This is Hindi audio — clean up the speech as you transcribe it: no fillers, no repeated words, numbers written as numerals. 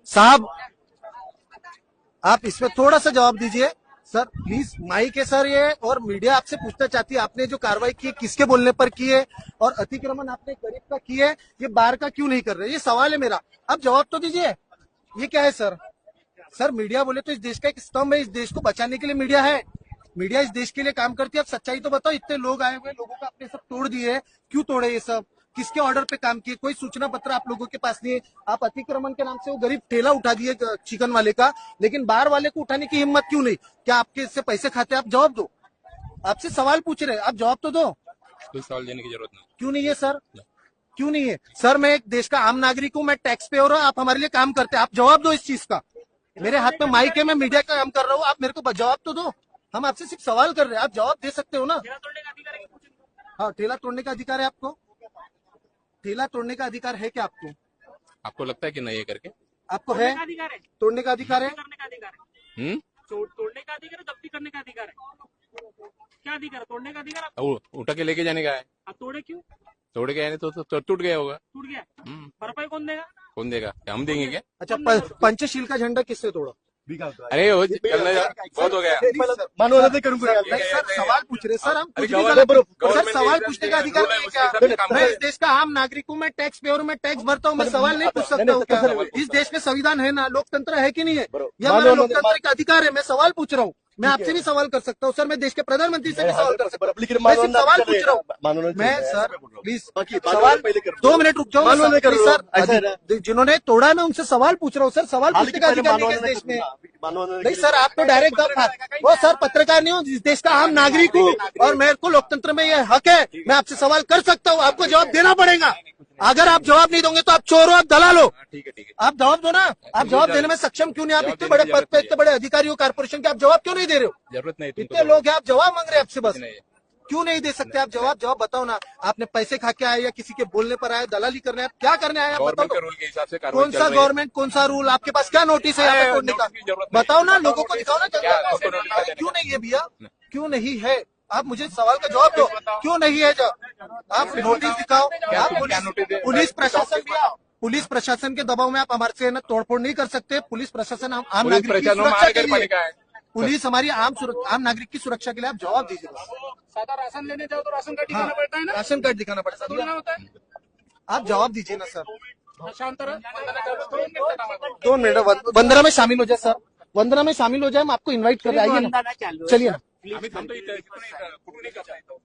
साहब आप इसमें थोड़ा सा जवाब दीजिए सर प्लीज। माइक है सर ये, और मीडिया आपसे पूछना चाहती है आपने जो कार्रवाई की है किसके बोलने पर की है, और अतिक्रमण आपने गरीब का की है, ये बार का क्यों नहीं कर रहे? ये सवाल है मेरा, अब जवाब तो दीजिए। ये क्या है सर? सर मीडिया बोले तो इस देश का एक स्तंभ है, इस देश को बचाने के लिए मीडिया है, मीडिया इस देश के लिए काम करती है। अब सच्चाई तो बताओ, इतने लोग आए हुए, लोगों का आपने सब तोड़ दिए, क्यों तोड़े ये सब? किसके ऑर्डर पे काम किए? कोई सूचना पत्र आप लोगों के पास नहीं है। आप अतिक्रमण के नाम से वो गरीब ठेला उठा दिए चिकन वाले का, लेकिन बाहर वाले को उठाने की हिम्मत क्यों नहीं? क्या आपके इससे पैसे खाते? आप जवाब दो, आपसे सवाल पूछ रहे हैं, आप जवाब तो दो। कोई सवाल देने की जरूरत नहीं। क्यों नहीं है सर? क्यों नहीं है सर? मैं एक देश का आम नागरिक हूँ, मैं टैक्स पेयर हूँ, आप हमारे लिए काम करते हैं, आप जवाब दो इस चीज का। मेरे हाथ में माइक है, मैं मीडिया का काम कर रहा हूँ, आप मेरे को जवाब तो दो। हम आपसे सिर्फ सवाल कर रहे हैं, आप जवाब दे सकते हो ना? हाँ, ठेला तोड़ने का अधिकार है आपको? ठेला तोड़ने का अधिकार है क्या आपको? आपको लगता है कि नहीं है करके? आपको है? तोड़ने का अधिकार है? तोड़ने का अधिकार है, जब्ती करने का अधिकार है। क्या अधिकार है? तोड़ने का अधिकार है। उठा के लेके जाने का है। आप तोड़े क्यों? तोड़ के आने तो टूट गया होगा। टूट गया, भरपाई कौन देगा? कौन देगा? हम देंगे क्या? अच्छा, पंचशील का झंडा किससे तोड़ा? अरे वो बहुत हो गया। नहीं सर, सवाल पूछ रहे सर, हम कुछ भी गलत सर, सवाल पूछने का अधिकार नहीं है क्या? मैं इस देश का आम नागरिक हूँ, मैं टैक्स पेयर हूँ, मैं टैक्स भरता हूँ, मैं सवाल नहीं पूछ सकता हूँ क्या? इस देश में संविधान है ना, लोकतंत्र है कि नहीं है? यह हमारा लोकतंत्र का अधिकार है, मैं सवाल पूछ रहा हूँ। मैं आपसे भी सवाल कर सकता हूँ सर, मैं देश के प्रधानमंत्री से भी सवाल कर सकता हूँ, मैं सिर्फ सवाल पूछ रहा हूँ। मैं सर प्लीज सवाल 2 मिनट रुक जाओ सर, जिन्होंने तोड़ा मैं उनसे सवाल पूछ रहा हूँ सर, सवाल पूछने का अधिकार नहीं है इस देश में। नहीं सर, आप तो डायरेक्ट वो सर पत्रकार नहीं हो, इस देश का आम नागरिक हूँ, और मेरे को लोकतंत्र में ये हक है, मैं आपसे सवाल कर सकता हूँ, आपको जवाब देना पड़ेगा। अगर आप जवाब नहीं दोगे तो आप चोर हो, आप दलाल हो। ठीक है। आप जवाब दो ना, आप जवाब देने में सक्षम क्यों नहीं? आप इतने बड़े पद पे, इतने बड़े अधिकारी हो कारपोरेशन के, आप जवाब क्यों नहीं दे रहे हो? जरूरत नहीं, इतने लोग हैं, आप जवाब मांग रहे हैं आपसे, बस क्यों नहीं दे सकते आप जवाब? जवाब बताओ ना, आपने पैसे खा के आए या किसी के बोलने पर आए, दलाली करने आए, क्या करने आए आप बताओ? गवर्नमेंट के रूल के हिसाब से कौन सा गवर्नमेंट, कौन सा रूल? आपके पास क्या नोटिस है यहाँ पे तोड़ने का? बताओ ना, लोगों को दिखाओ ना। क्यों नहीं है भैया, क्यों नहीं है? आप मुझे सवाल का जवाब दो, क्यों नहीं है? जब आप नोटिस दिखाओ, आप पुलिस प्रशासन के दबाव में आप हमारे से ना तोड़फोड़ नहीं कर सकते। पुलिस प्रशासन आम नागरिक की सुरक्षा के लिए, पुलिस हमारी आम नागरिक की सुरक्षा के लिए, आप जवाब दीजिए। सादा राशन लेने जाओ तो राशन कार्ड दिखाना पड़ता है ना, राशन कार्ड दिखाना पड़ता है, होता है। आप जवाब दीजिए ना सर। शांत रहो, 2 मिनट, वंदना में शामिल हो जाए सर, वंदना में शामिल हो जाए, हम आपको इन्वाइट कर रहे हैं, आइए ना, चलिए ना। आम्ही थांबतो इथं, कुठून नाही करता येतो।